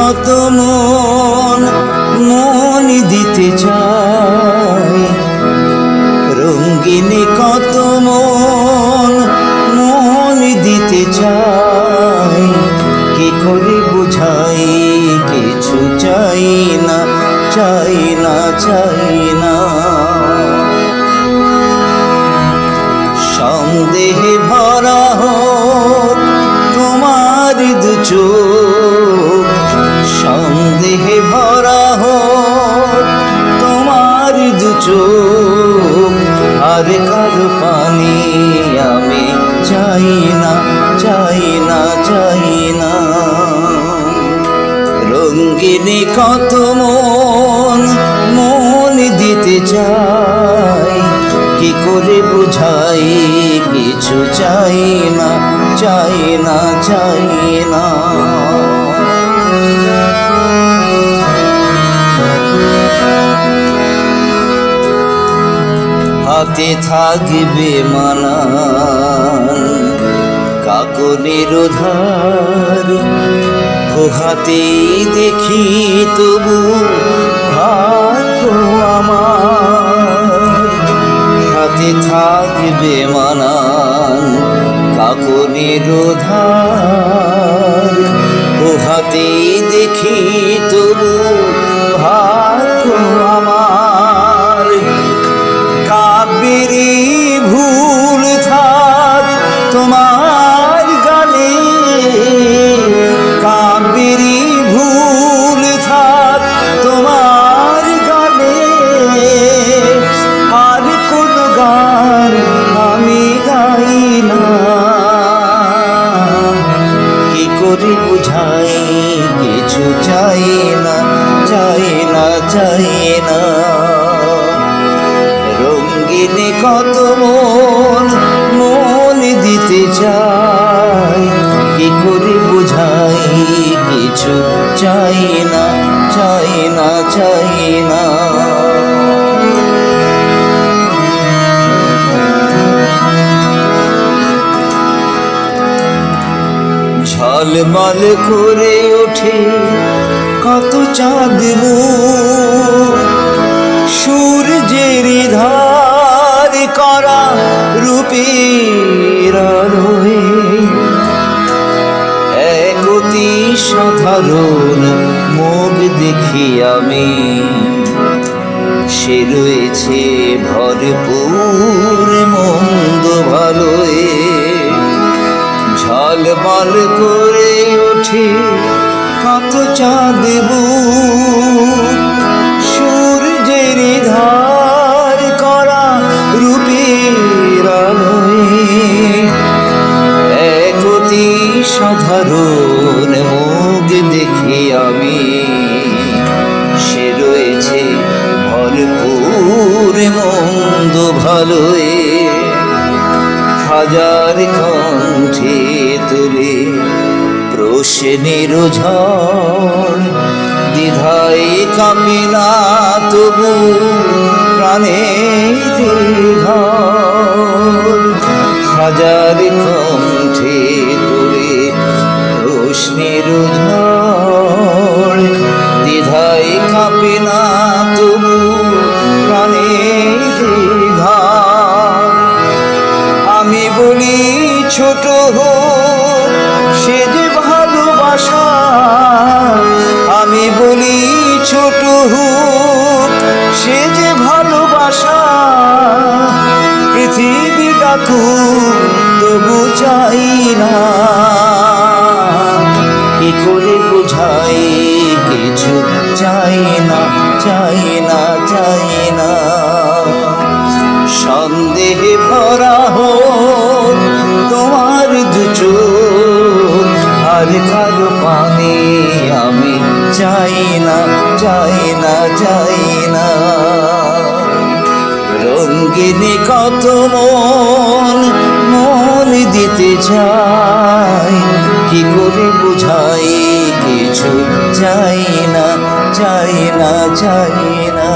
কত মন মন দিতে চাই, রঙিনী কত মন মন দিতে চাই, কি করে বুঝাই কিছু চাই না চাই না চাই না। সন্দেহে ভরা হোক তোমার দু চোখ, সন্দেহে ভরা হোক তোমার দু চোখ, আর কারো পানি আমি চাই না চাই না চাই না। রঙিনী কত মন মন দিতে চাই, কি করে বুঝাই কিছু চাই না চাই না চাই না। হাতে থাকবে মানান কাকনের ধার, ও হাতেই দেখি তবু ভাগ্য আমার। হাতে থাকবে মানান কাকনের ধার, ও হাতেই দেখি তবু ভাগ্য আমার। কাবেরী ভুল থাক তোমার গানে, কাবেরী ভুল থাক তোমার গানে, আর কোন গান আমি গাই না। কি করে বুঝাই কিছু চাই না চাই না চাই না। রঙিনী কত মন মন দিতে চাই, কি করে বুঝাই কিছু চাই না চাই না চাই না। ঝলমল করে ওঠে কত চাঁদ মুখ, সূর্যের ধার করা রূপের আলোয়, এক অতি সাধারণ মুখ দেখি আমি, সে রয়েছে ভরপুর মন্দ ভালোয়। ঝলমল করে ওঠে কত চাঁদ মুখ, সূর্যের ধার করা রূপের আলোয়, এক অতি সাধারণ মুখ দেখি আমি, সে রয়েছে ভরপুর মন্দ ভালোয়। হাজার কণ্ঠে তুলে প্রশ্নের ঝড়, দ্বিধায় কাঁপে না তবু প্রাণের ঘর। হাজার কণ্ঠে তুলে প্রশ্নের ঝড়, দ্বিধায় কাঁপে না তবু প্রাণের ঘর। আমি বলি ছোট হোক সে যে ভালোবাসা, আমি বলি ছোট হোক সে যে ভালোবাসা, পৃথিবী ডাকুক তবু চাই না। কি করে বুঝাই কিছু চাই না চাই না চাই না। সন্দেহে ভরা হোক তোমার দু চোখ, আর কারো পানি আমি চাই না চাই না চাই না। রঙিনী কত মন মন দিতে চাই, কি করে বুঝাই কিছু চাই না চাই না চাই না।